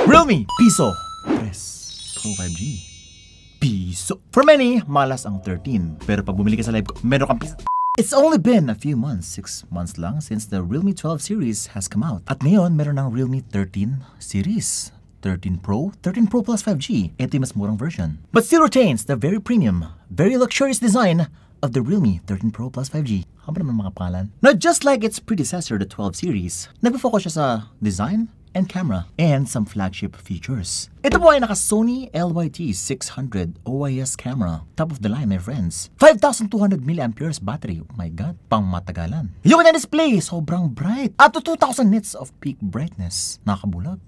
Realme Piso 3 Pro 5G. Piso. For many, malas ang 13. Pero pag bumili ka sa live ko, meron kang piso. It's only been a few months, 6 months lang, since the Realme 12 series has come out. At ngayon, meron ng Realme 13 series. 13 Pro, 13 Pro Plus 5G. Ito yung mas murang version. But still retains the very premium, very luxurious design of the Realme 13 Pro Plus 5G. Haba naman mga pangalan. Now, just like its predecessor, the 12 series, nagpo-focus siya sa design and camera, and some flagship features. Ito po ay naka-Sony LYT600 OIS camera. Top of the line, my friends. 5,200 mAh battery. Oh my God, pang matagalan. Yung kanya display, sobrang bright. Up to 2,000 nits of peak brightness. Nakabulag.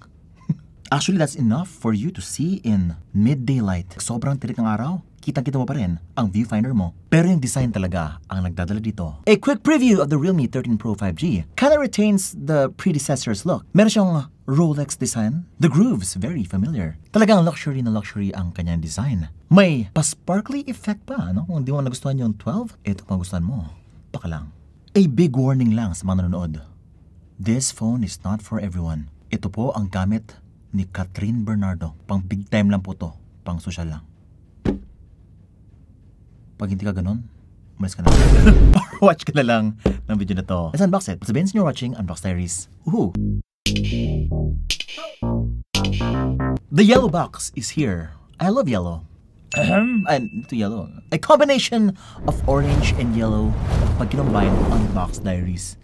Actually, that's enough for you to see in mid-daylight. Sobrang tirik ng araw, kitang-kita mo pa rin ang viewfinder mo. Pero yung design talaga ang nagdadala dito. A quick preview of the Realme 13 Pro 5G kinda retains the predecessor's look. Meron siyang Rolex design. The grooves, very familiar. Talagang luxury na luxury ang kanyang design. May pa-sparkly effect pa, no? Kung di mo nagustuhan yung 12, ito kung gustuhan mo. Baka lang. A big warning lang sa mga nanonood. This phone is not for everyone. Ito po ang gamit ni Catherine Bernardo. Pang big time lang po to. Pang social lang. Pag hindi ka ganun, umalis ka na. Or watch ka na lang ng video na to. Let's unbox it. Sabihin sa inyo watching Unbox Diaries. Woohoo! The yellow box is here. I love yellow. And ito yellow. A combination of orange and yellow pag kinumbine Unbox Diaries.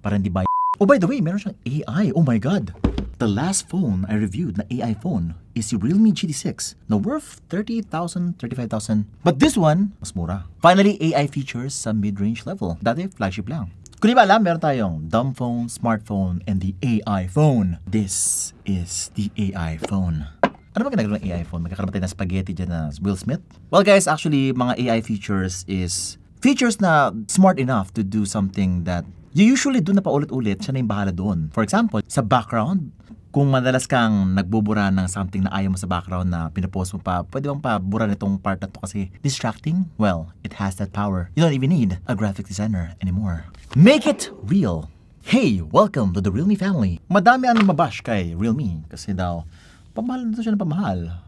Para hindi ba. Oh, by the way, meron siyang AI. Oh my God! The last phone I reviewed na AI phone is the Realme GT6 na worth 30,000, 35,000. But this one, mas mura. Finally, AI features sa mid-range level. Dati, flagship lang. Kung di ba alam, meron tayong dumb phone, smartphone, and the AI phone. This is the AI phone. Ano ba ginagawa ng AI phone? Magkakaroon tayo ng spaghetti dyan na Will Smith? Well guys, actually, mga AI features is features na smart enough to do something that you usually do na paulit-ulit, siya na yung bahala doon. For example, sa background, kung madalas kang nagbubura ng something na ayaw mo sa background na pinapost mo pa, pwede bang pabura nitong part na to kasi distracting? Well, it has that power. You don't even need a graphic designer anymore. Make it real. Hey, welcome to the Realme family. Madami ang mabash kay Realme kasi daw, pamahal na to siya ng pamahal.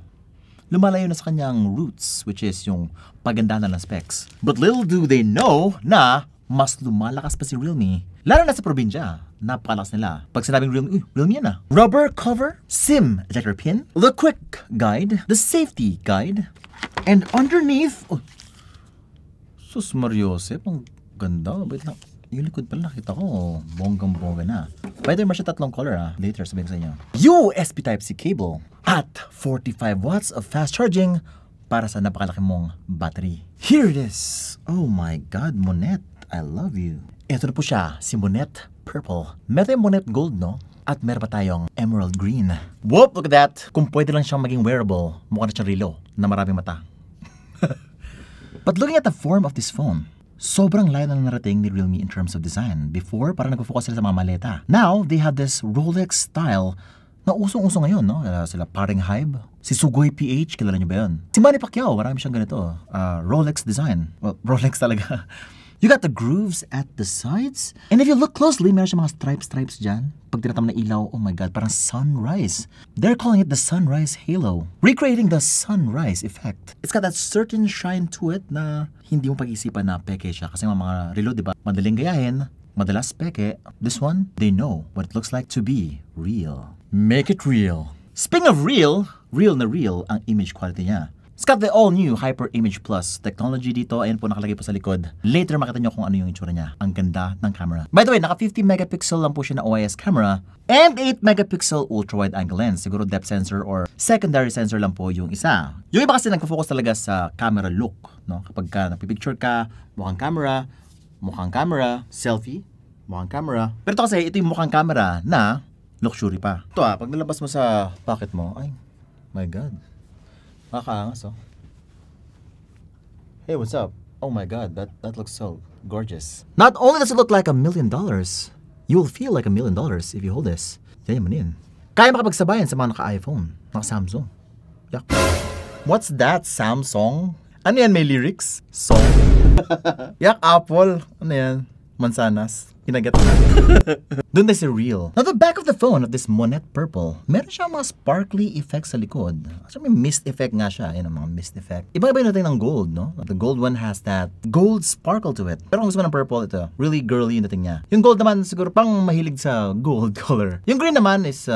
Lumalayo na sa kanyang roots, which is yung paganda na ng specs. But little do they know na mas lumalakas pa si Realme. Lalo na sa probinsya, napakalakas nila. Pag sinabing Realme, Realme yan ah. Rubber cover, SIM ejector pin, the quick guide, the safety guide, and underneath, oh, sus Mariosep, ang ganda. Wait lang, yung likod pala nakita ko, bonggang-bongga na. By the way, masya tatlong color ah. Later, sabihin ko sa inyo. USB Type-C cable at 45 watts of fast charging para sa napakalaki mong battery. Here it is. Oh my God, Monet. I love you. Ito na po siya, si Monet Purple. Meron tayong Monet Gold, no? At meron pa tayong Emerald Green. Whoop, look at that. Kung pwede lang siyang maging wearable, mukha na siyang relo na maraming mata. But looking at the form of this phone, sobrang layo na narating ni Realme in terms of design. Before, parang nagpo-focus sila sa mga maleta. Now, they have this Rolex style na usong-uso ngayon, no? Sila paring Hybe. Si Sugoi PH, kilala niyo ba yun? Si Manny Pacquiao, marami siyang ganito. Rolex design. Well, Rolex talaga. You got the grooves at the sides. And if you look closely, meron siya mga stripes dyan. Pag tinatam na ilaw, oh my God, parang sunrise. They're calling it the sunrise halo. Recreating the sunrise effect. It's got that certain shine to it na hindi mo pag-isipan na peke siya. Kasi mga relo, di ba? Madaling gayahin, madalas peke. This one, they know what it looks like to be real. Make it real. Speaking of real na real ang image quality niya. It's got the all-new Hyper Image Plus technology dito. Ayan po nakalagay po sa likod. Later makita nyo kung ano yung itsura niya. Ang ganda ng camera. By the way, naka 50 megapixel lang po siya na OIS camera and 8 megapixel ultra-wide angle lens. Siguro depth sensor or secondary sensor lang po yung isa. Yung iba kasi nagpo-focus talaga sa camera look, no? Kapag ka nagpipicture ka, mukhang camera, selfie, mukhang camera. Pero ito kasi, ito yung mukhang camera na luxury pa. Ito pag nalabas mo sa pocket mo, ay, my God. Nakakaangas, oh. Hey, what's up? Oh my God, that looks so gorgeous. Not only does it look like $1 million, you will feel like $1 million if you hold this. Yan mo din. Kaya makapagsabayan sa mga naka-iPhone, naka-Samsung. Yak. What's that, Samsung? Ano yan, may lyrics? Song? Yak, Apple. Ano yan? mansanas. Kinagat na. Doon tayo sa real. Now, the back of the phone of this Monet Purple, meron siya mga sparkly effects sa likod. So, may mist effect nga siya. Yan ang mga mist effect. Iba-iba yung dating ng gold, no? The gold one has that gold sparkle to it. Pero kung gusto mo ng purple, ito, really girly yung dating niya. Yung gold naman, siguro pang mahilig sa gold color. Yung green naman is,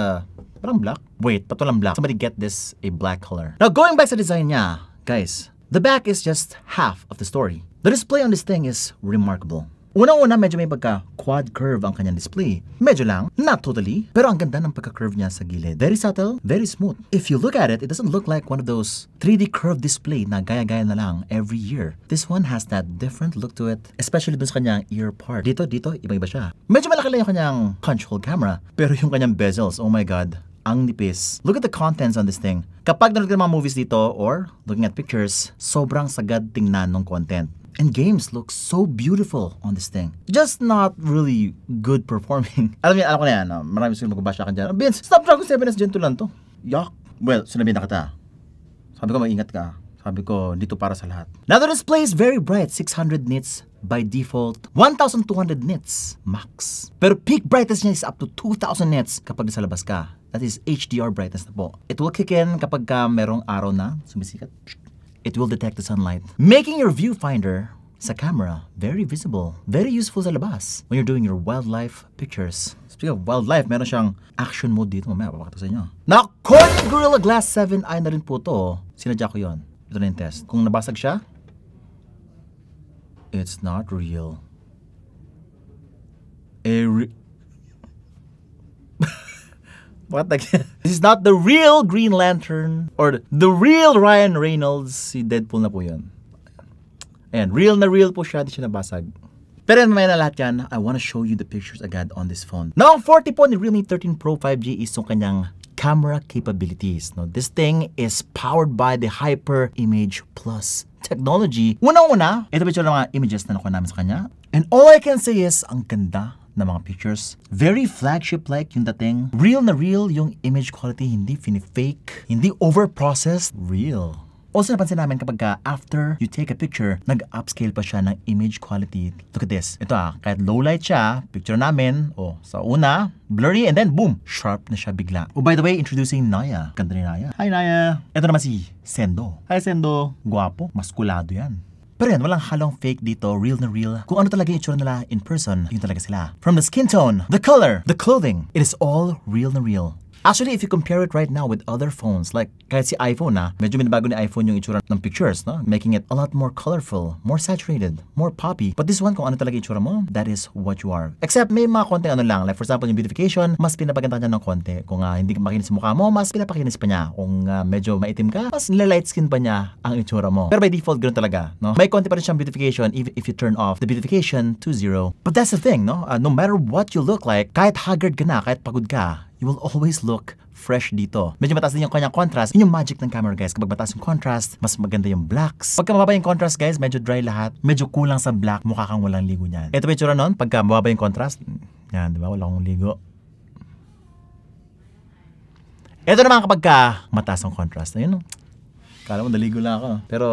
parang black. Wait, patulang black. Somebody get this a black color. Now, going back sa design niya, guys, the back is just half of the story. The display on this thing is remarkable. Unang-una, medyo may pagka-quad curve ang kanyang display. Medyo lang, not totally, pero ang ganda ng pagka-curve niya sa gilid. Very subtle, very smooth. If you look at it, it doesn't look like one of those 3D curved display na gaya-gaya na lang every year. This one has that different look to it, especially dun sa kanyang ear part. Dito, iba-iba siya. Medyo malaki lang yung kanyang punch hole camera, pero yung kanyang bezels, oh my god, ang nipis. Look at the contents on this thing. Kapag nanonood ka ng mga movies dito or looking at pictures, sobrang sagad tingnan ng content. And games look so beautiful on this thing. Just not really good performing. Alam ko na yan, marami sila magbabash akin dyan. Vince, Snapdragon 7S Gen 2 lang to. Yuck. Well, sinabihan na kita. Sabi ko, maingat ka. Sabi ko, dito para sa lahat. Now the display is very bright, 600 nits. By default, 1,200 nits max. Pero peak brightness niya is up to 2,000 nits kapag nasa labas ka. That is HDR brightness na po. It will kick in kapag merong araw na sumisikat. It will detect the sunlight, making your viewfinder sa camera very visible, very useful sa labas when you're doing your wildlife pictures. Speaking of wildlife, meron siyang action mode dito. Mamaya, papakita sa inyo. Now, Corning Gorilla Glass 7i na rin po to. Sinadya ko yun. Ito na yung test. Kung nabasag siya, it's not real. What again? This is not the real Green Lantern or the real Ryan Reynolds. Si Deadpool na po yun. Ayan, real na real po siya. Di siya nabasag. Pero may na lahat yan, I want to show you the pictures agad on this phone. Now, ang 40 po ni Realme 13 Pro 5G is yung kanyang camera capabilities. No, this thing is powered by the Hyper Image Plus technology. Unang-una, ito picture ng mga images na nakuha namin sa kanya. And all I can say is, ang ganda na mga pictures. Very flagship-like yung dating. Real na real yung image quality, hindi fake, hindi over-processed, real. Also napansin namin kapag after you take a picture, nag-upscale pa siya ng image quality. Look at this. Ito kahit low light siya, picture namin, sa una, blurry, and then boom, sharp na siya bigla. Oh, by the way, introducing Naya. Ganda ni Naya. Hi, Naya. Ito naman si Sendo. Hi, Sendo. Guwapo. Maskulado yan. Pero yan, walang halong fake dito, real na real. Kung ano talaga yung itsura nila in person, yun talaga sila. From the skin tone, the color, the clothing, it is all real na real. Actually, if you compare it right now with other phones, like kahit si iPhone medyo binabago ni iPhone yung itsura ng pictures, no? Making it a lot more colorful, more saturated, more poppy. But this one, kung ano talaga yung itsura mo, that is what you are. Except may mga konting ano lang, like for example, yung beautification, mas pinapaganda niya ng konti. Kung hindi ka makinis sa mukha mo, mas pinapakinis pa niya. Kung medyo maitim ka, mas nilalight skin pa niya ang itsura mo. Pero by default, ganoon talaga, no? May konti pa rin siyang beautification even if you turn off the beautification to 0. But that's the thing, no? No matter what you look like, kahit haggard ka na, kahit pagod ka, you will always look fresh dito. Medyo mataas din yung kanyang contrast. Yun yung magic ng camera, guys. Kapag mataas yung contrast, mas maganda yung blacks. Pagka mababa yung contrast, guys, medyo dry lahat. Medyo kulang sa black, mukha kang walang ligo niyan. Ito ba yung tsura nun? Pagka mababa yung contrast, yan, di ba? Wala akong ligo. Ito naman kapag mataas ang contrast. Ayun, no? Kala mo naligo lang ako. Pero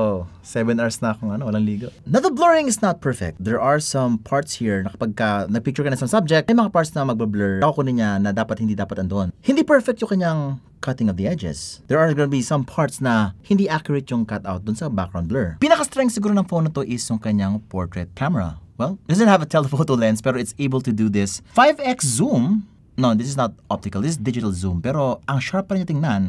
7 hours na akong walang ligo. Now the blurring is not perfect. There are some parts here na kapag nag-picture ka na sa subject, may mga parts na magbablur. Kukunin niya na hindi dapat andun. Hindi perfect yung kanyang cutting of the edges. There are gonna be some parts na hindi accurate yung cutout dun sa background blur. Pinaka-strength siguro ng phone na to is yung kanyang portrait camera. Well, it doesn't have a telephoto lens pero it's able to do this 5x zoom. No, this is not optical. This is digital zoom. Pero ang sharp pa rin niya tingnan.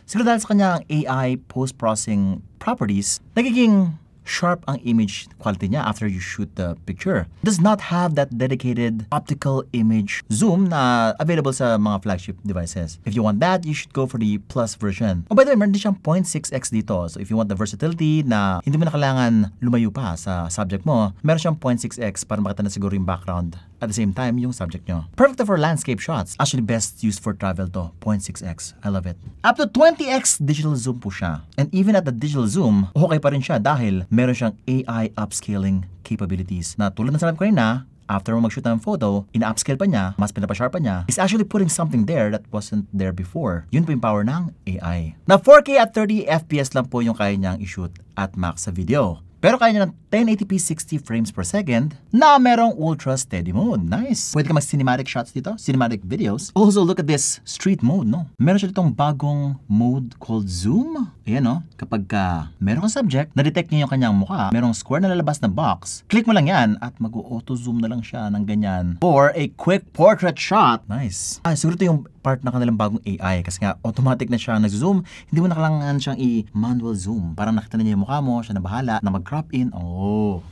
Siguro dahil sa kanyang AI post-processing properties, nagiging sharp ang image quality niya after you shoot the picture. It does not have that dedicated optical image zoom na available sa mga flagship devices. If you want that, you should go for the Plus version. Oh, by the way, meron din siyang 0.6x dito. So if you want the versatility na hindi mo na kailangan lumayo pa sa subject mo, meron siyang 0.6x para makita na siguro yung background at the same time yung subject nyo. Perfect for landscape shots. Actually, best used for travel to. 0.6x. I love it. Up to 20x digital zoom po siya. And even at the digital zoom, okay pa rin siya dahil meron siyang AI upscaling capabilities. Na tulad ng sabi ko rin na, after mo mag-shoot ng photo, ina-upscale pa niya, mas pinapasharp pa niya, is actually putting something there that wasn't there before. Yun po yung power ng AI. Na 4K at 30 FPS lang po yung kaya niyang i-shoot at max sa video. Pero kaya niya ng 1080p 60 frames per second na merong ultra steady mode. Nice! Pwede ka mag-cinematic shots dito, cinematic videos. Also, look at this street mode, no? Meron siya ditong bagong mode called zoom. Ayan, no? Kapag meron kang subject, na-detect niya yung kanyang mukha, merong square na lalabas na box, click mo lang yan at mag-auto zoom na lang siya ng ganyan for a quick portrait shot. Nice. Siguro ito yung part na kanilang bagong AI kasi nga automatic na siya nag-zoom. Hindi mo na kailangan siyang i-manual zoom. Parang nakita na niya yung mukha mo, siya na bahala na mag-crop in. Oh.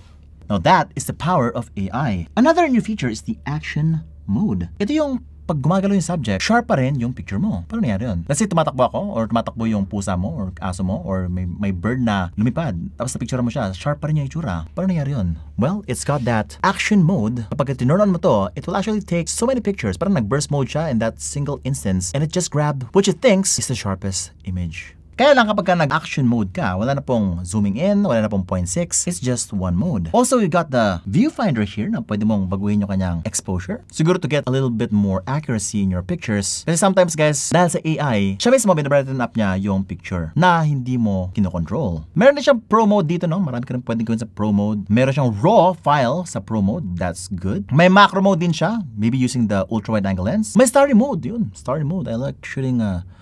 Now that is the power of AI. Another new feature is the action mode. Ito yung pag gumagalaw yung subject, sharp pa rin yung picture mo. Paano nangyari yun? Let's say tumatakbo ako or tumatakbo yung pusa mo or aso mo or may bird na lumipad. Tapos na-picture mo siya, sharp pa rin yung itsura. Paano nangyari yun? Well, it's got that action mode. Kapag tinurn on mo to, it will actually take so many pictures. Parang nag-burst mode siya in that single instance and it just grabbed what it thinks is the sharpest image. Kaya lang kapag nag-action mode ka, wala na pong zooming in, wala na pong 0.6, it's just one mode. Also, you got the viewfinder here na pwede mong baguhin yung kanyang exposure. Siguro to get a little bit more accuracy in your pictures. Kasi sometimes guys, dahil sa AI, siya mismo binabrighten up niya yung picture na hindi mo kinokontrol. Meron din siyang pro mode dito, no? Marami ka rin pwedeng gawin sa pro mode. Meron siyang raw file sa pro mode. That's good. May macro mode din siya, maybe using the ultra wide angle lens. May starry mode, yun. Starry mode. I like shooting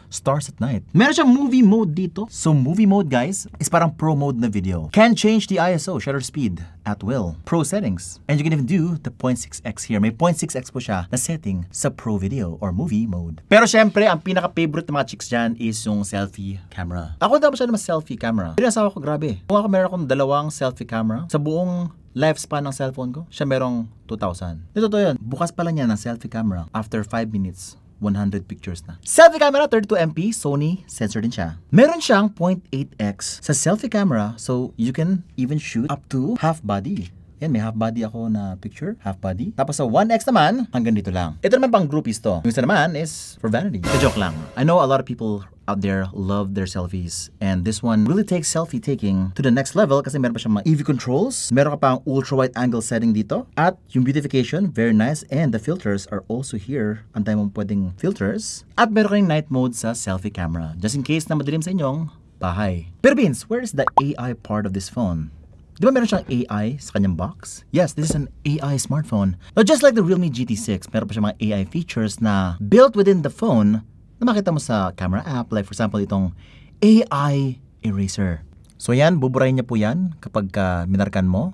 stars at night. Meron siyang movie mode dito. So movie mode guys is parang pro mode na video. Can change the ISO, shutter speed at will. Pro settings. And you can even do the 0.6x here. May 0.6x po siya na setting sa pro video or movie mode. Pero syempre, ang pinaka-favorite ng mga chicks dyan is yung selfie camera. Ako dapat siya naman selfie camera. Pero asawa ko, grabe. Kung ako meron akong dalawang selfie camera sa buong lifespan ng cellphone ko, siya merong 2,000. Ito to yun. Bukas pala niya ng selfie camera. After 5 minutes, 100 pictures na. Selfie camera, 32MP, Sony, sensor din siya. Meron siyang 0.8x sa selfie camera, so you can even shoot up to half body. Yan, may half body ako na picture, half body. Tapos sa 1x naman, hanggang dito lang. Ito naman pang groupies to. Yung isa naman is for vanity. Joke lang. I know a lot of people out there love their selfies. And this one really takes selfie taking to the next level kasi meron pa siyang mga EV controls. Meron ka pang ultra wide angle setting dito. At yung beautification, very nice. And the filters are also here. Ang dami mong pwedeng filters. At meron kayong night mode sa selfie camera. Just in case na madilim sa inyong bahay. Pero Beans, where is the AI part of this phone? Di ba meron siyang AI sa kanyang box? Yes, this is an AI smartphone. Now, just like the Realme GT6, meron pa siyang mga AI features na built within the phone na makita mo sa camera app. Like for example, itong AI eraser. So yan, buburahin niya po yan kapag minarkan mo.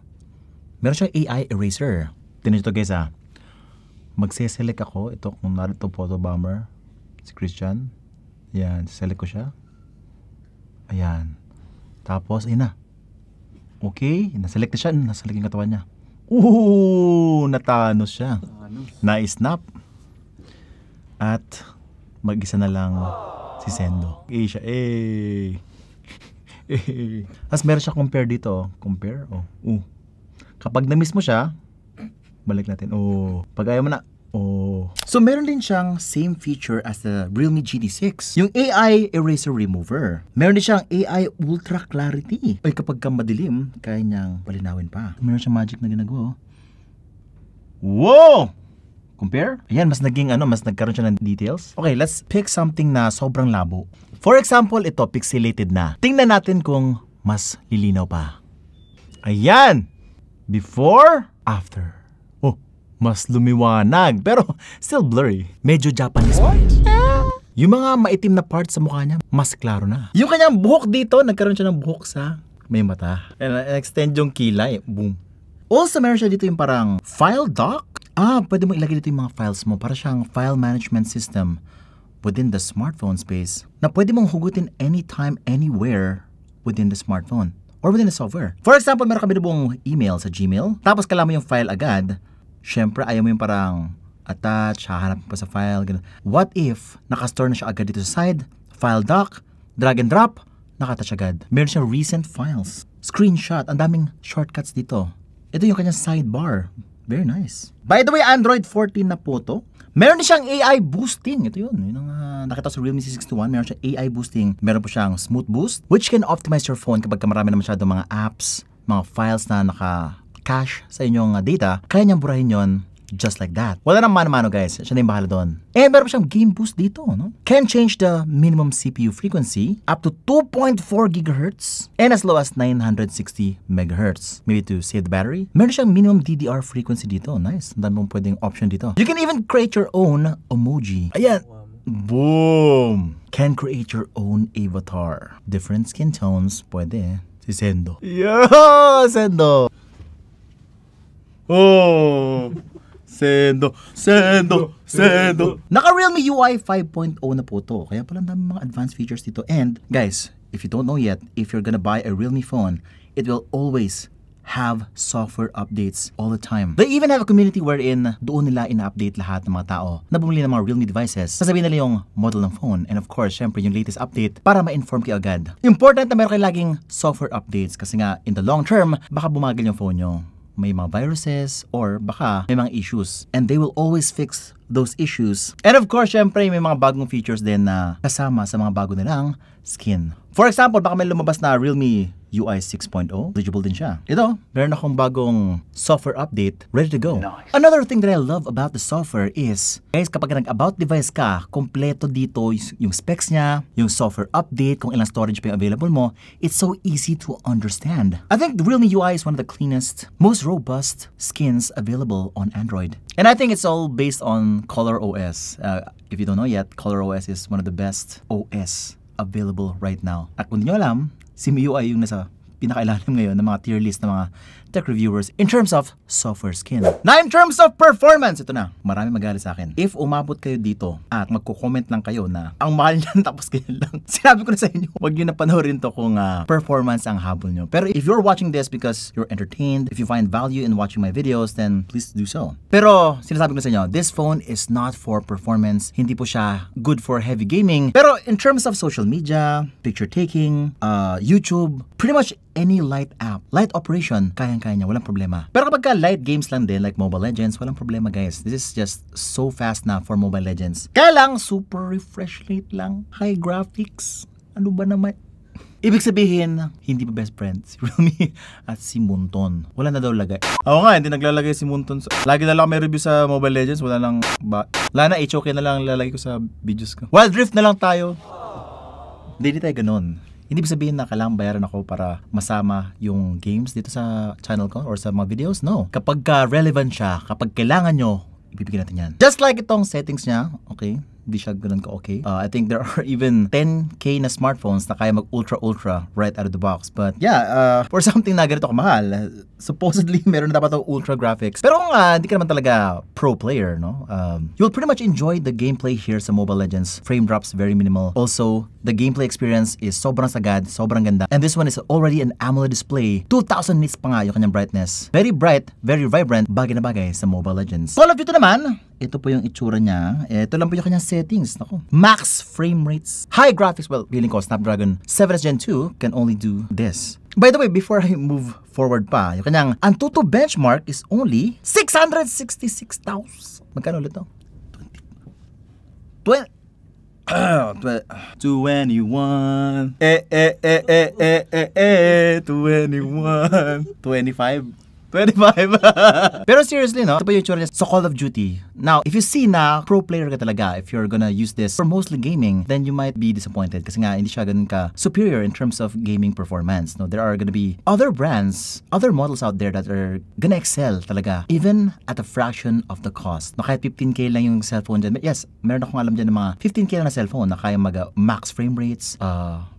Meron siyang AI eraser. Tignan nyo ito guys Magse-select ako. Ito kung narito photo bomber. Si Christian. Yan, select ko siya. Ayan. Tapos, ayun na. Okay, naselect na siya. Naselect yung katawan niya. Natanos siya. Na-snap. At mag-isa na lang si Sendo. Siya. Tapos meron siya compare dito. Compare. Kapag na-miss mo siya, balik natin. Pag ayaw mo na. So meron din siyang same feature as the Realme GT6. Yung AI eraser remover. Meron din siyang AI ultra clarity. Kapag ka madilim, kaya niyang palinawin pa. Meron siyang magic na ginagawa. Wow! Compare? Ayan, mas nagkaroon siya ng details. Okay, let's pick something na sobrang labo. For example, ito, pixelated na. Tingnan natin kung mas lilinaw pa. Ayan! Before, after. Mas lumiwanag, pero still blurry. Medyo Japanese pa rin. Yung mga maitim na parts sa mukha niya, mas klaro na. Yung kanyang buhok dito, nagkaroon siya ng buhok sa may mata. And extend yung kilay. Boom. Also, meron siya dito yung parang file dock. Pwede mo ilagay dito yung mga files mo para siyang file management system within the smartphone space na pwede mong hugutin anytime, anywhere within the smartphone or within the software. For example, meron ka binubong email sa Gmail, tapos kailangan mo yung file agad. Siyempre, ayaw mo yung parang attach, hahanap mo pa sa file. Ganun. What if nakastore na siya agad dito sa side, file dock, drag and drop, nakatouch agad. Meron siyang recent files, screenshot, ang daming shortcuts dito. Ito yung kanyang sidebar. Very nice. By the way, Android 14 na po to. Meron din siyang AI boosting. Ito yun. Yung nakita sa Realme C61, meron siyang AI boosting. Meron po siyang smooth boost, which can optimize your phone kapag marami na masyado mga apps, mga files na cache sa inyong data, kaya niyang burahin yon just like that. Wala nang mano-mano guys, siya na yung bahala doon. And meron pa siyang game boost dito, no? Can change the minimum CPU frequency up to 2.4 GHz and as low as 960 MHz. Maybe to save the battery. Meron siyang minimum DDR frequency dito. Nice. Ang dami mong pwedeng option dito. You can even create your own emoji. Ayan. Boom! Can create your own avatar. Different skin tones. Pwede. Si Sendo. Yeah! Sendo! Oh! Sendo! Naka Realme UI 5.0 na po to. Kaya pala dami mga advanced features dito. And guys, if you don't know yet, if you're gonna buy a Realme phone, it will always have software updates all the time. They even have a community wherein doon nila ina-update lahat ng mga tao na bumili ng mga Realme devices. Sasabihin nila yung model ng phone and of course, syempre yung latest update para ma-inform kayo agad. Important na meron kayo laging software updates kasi nga in the long term, baka bumagal yung phone nyo. May mga viruses or baka may mga issues and they will always fix those issues. And of course, syempre may mga bagong features din na kasama sa mga bago nilang skin. For example, baka may lumabas na Realme UI 6.0. Eligible din siya. Ito, meron akong bagong software update ready to go. Nice. Another thing that I love about the software is, guys, kapag nag-about device ka, kompleto dito yung specs niya, yung software update, kung ilang storage pa yung available mo, it's so easy to understand. I think the Realme UI is one of the cleanest, most robust skins available on Android. And I think it's all based on ColorOS. If you don't know yet, ColorOS is one of the best OS available right now. At kung di nyo alam, SimUI yung nasa pinakailalim ngayon ng mga tier list ng mga tech reviewers in terms of software skin. Now, in terms of performance, ito na, marami magalit sa akin. If umabot kayo dito at magko-comment lang kayo na ang mahal niyan tapos ganyan lang, sinabi ko na sa inyo, huwag nyo na panoorin to kung performance ang habol nyo. Pero if you're watching this because you're entertained, if you find value in watching my videos, then please do so. Pero sinasabi ko na sa inyo, this phone is not for performance. Hindi po siya good for heavy gaming. Pero in terms of social media, picture taking, YouTube, pretty much any light app, light operation, kayang-kaya niya, walang problema. Pero kapag ka light games lang din, like Mobile Legends, walang problema guys. This is just so fast na for Mobile Legends. Kaya lang, super refresh rate lang, high graphics. Ano ba naman? Ibig sabihin, hindi pa best friends si Realme at si Munton. Wala na daw lagay. Oo nga, hindi naglalagay si Munton. Lagi na lang may review sa Mobile Legends, wala lang wala na, HOK na lang lalagay ko sa videos ko. Wild Rift na lang tayo. Hindi tayo ganun. Hindi sabihin na kailangan bayaran ako para masama yung games dito sa channel ko or sa mga videos. No. Kapag relevant siya, kapag kailangan nyo, ibibigay natin yan. Just like itong settings niya, okay? Hindi siya ganun ka-okay. I think there are even 10K na smartphones na kaya mag-ultra right out of the box. But yeah, for something na ganito kamahal, supposedly meron na dapat ultra graphics. Pero kung hindi ka naman talaga pro player, no? You'll pretty much enjoy the gameplay here sa Mobile Legends. Frame drops very minimal. Also, the gameplay experience is sobrang sagad, sobrang ganda. And this one is already an AMOLED display. 2000 nits pa nga yung kanyang brightness. Very bright, very vibrant, bagay na bagay sa Mobile Legends. Call of Duty naman, ito po yung itsura niya. Ito lang po yung kanyang settings. Naku. Max frame rates. High graphics. Well, feeling ko Snapdragon 7s Gen 2 can only do this. By the way, before I move forward pa, yung kanyang Antutu benchmark is only 666,000. Magkano ulit to? 21. 21. 25. Pero seriously, no? Ito pa yung itsura niya sa Call of Duty. Now, if you see na pro player ka talaga, if you're gonna use this for mostly gaming, then you might be disappointed kasi nga hindi siya ganun ka superior in terms of gaming performance. No, there are gonna be other brands, other models out there that are gonna excel talaga, even at a fraction of the cost. No, kahit 15K lang yung cellphone dyan. Yes, meron akong alam dyan ng mga 15K lang na cellphone na kaya max frame rates,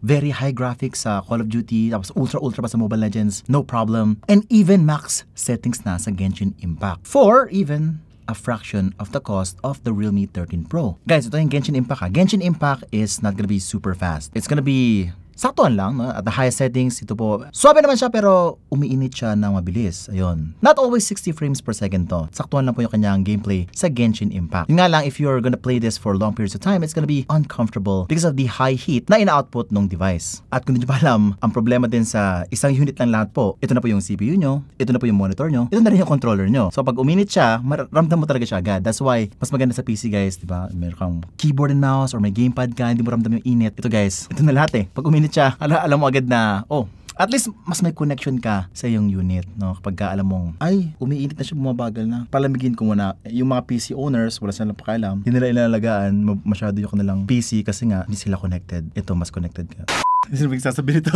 very high graphics sa Call of Duty, tapos ultra pa sa Mobile Legends, no problem. And even max settings na sa Genshin Impact for even a fraction of the cost of the Realme 13 Pro. Guys, ito yung Genshin Impact. Genshin Impact is not gonna be super fast. It's gonna be saktuan lang, no? At the highest settings, ito po, suwabe naman siya pero umiinit siya ng mabilis. Ayun. Not always 60 frames per second to. Saktuan lang po yung kanyang gameplay sa Genshin Impact. Yun nga lang, if you're gonna play this for long periods of time, it's gonna be uncomfortable because of the high heat na ina-output ng device. At kung hindi nyo pa alam, ang problema din sa isang unit lang lahat po, ito na po yung CPU nyo, ito na po yung monitor nyo, ito na rin yung controller nyo. So pag uminit siya, ramdam mo talaga siya agad. That's why, mas maganda sa PC guys, diba? Meron kang keyboard and mouse or may gamepad ka, hindi mo ramdam yung init. Ito guys, ito na lahat eh. Pag uminit siya, alam mo agad na, oh, At least, mas may connection ka sa iyong unit, no? Kapag ka alam mong, ay, umiinit na siya, bumabagal na. Palamigin ko muna. Yung mga PC owners, wala silang pakialam. Hindi nila ilalagaan, masyado yung kanilang PC kasi nga, hindi sila connected. Ito, mas connected ka. Sino magsasabi nito?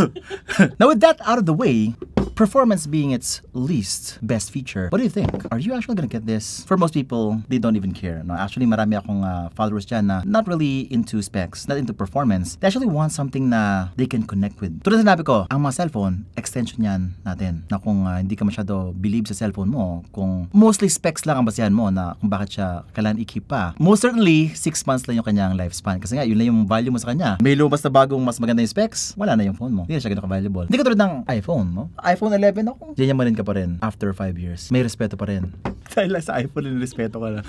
Now, with that out of the way, performance being its least best feature, what do you think? Are you actually gonna get this? For most people, they don't even care. No? Actually, marami akong followers dyan na not really into specs, not into performance. They actually want something na they can connect with. Tulad na sinabi ko, ang mga cellphone, extension yan natin. Na kung hindi ka masyado believe sa cellphone mo, kung mostly specs lang ang basihan mo na kung bakit siya kailangan i-keep pa. Most certainly, 6 months lang yung kanyang lifespan. Kasi nga, yun lang yung value mo sa kanya. May lumabas na bagong mas maganda yung specs, wala na yung phone mo. Hindi na siya ganun ka-valuable. Hindi ka tulad ng iPhone, no? iPhone 11 ako. Diyan mo rin ka pa rin after 5 years. May respeto pa rin. Dahil lang sa iPhone, yung respeto ka na.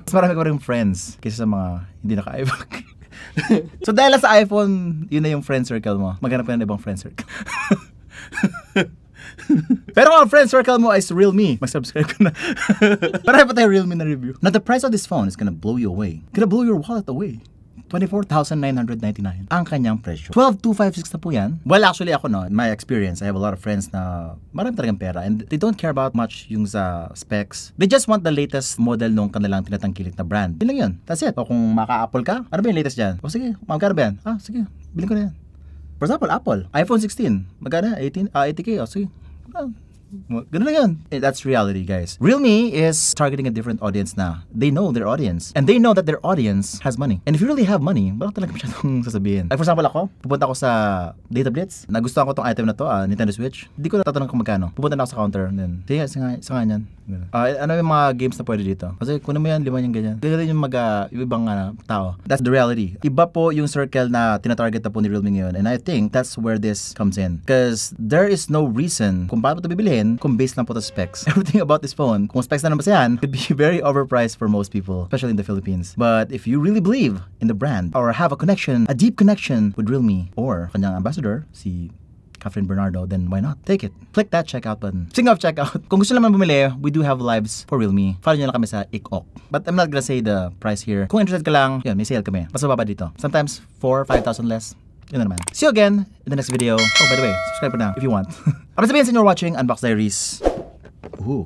Mas marami ka pa rin friends kaysa sa mga hindi naka-iPhone. So dahil lang sa iPhone, yun na yung friend circle mo. Maghanap ka ng ibang friend circle. Pero kung ang friend circle mo is Realme, mag-subscribe ka na. Marami pa tayo Realme na review. Now the price of this phone is gonna blow you away. Gonna blow your wallet away. 24,999 ang kanyang presyo. 12,256 na po yan. Well, actually ako, no, in my experience, I have a lot of friends na marami talagang pera and they don't care about much yung sa specs. They just want the latest model nung kanilang tinatangkilik na brand. Yun lang yun. That's it. O kung maka-Apple ka, ano ba yung latest dyan? O sige, magkano ba yan? Ah, sige, bilhin ko na yan. For example, Apple, iPhone 16, magkano? 80K? O sige. Ganun lang yun. That's reality, guys. Realme is targeting a different audience na. They know their audience. And they know that their audience has money. And if you really have money, bakit talaga masyadong sasabihin? Like for example ako, pupunta ako sa Data Blitz. Nagustuhan ko tong item na to, Nintendo Switch. Hindi ko natatanong kung magkano. Pupunta na ako sa counter. Then, sige, isa nga yan. Ano yung mga games na pwede dito? Kasi kunin mo yan, 5 yung ganyan. Ganyan yung yung ibang tao. That's the reality. Iba po yung circle na tinatarget na po ni Realme ngayon. And I think that's where this comes in. Because there is no reason kung paano ito bibilihin kung based lang po sa specs. Everything about this phone, kung specs na naman yan, could be very overpriced for most people, especially in the Philippines. But if you really believe in the brand or have a connection, a deep connection with Realme or kanyang ambassador, si Catherine Bernardo, then why not? Take it. Click that checkout button. Speaking of checkout, kung gusto naman bumili, we do have lives for Realme. Follow nyo lang kami sa IKOK. But I'm not gonna say the price here. Kung interested ka lang, yun, may sale kami. Mas mababa dito. Sometimes 4,000-5,000 less. Yun na naman. See you again in the next video. Oh, by the way, subscribe na if you want. Ako sabihin sa inyo watching Unbox Diaries. Ooh.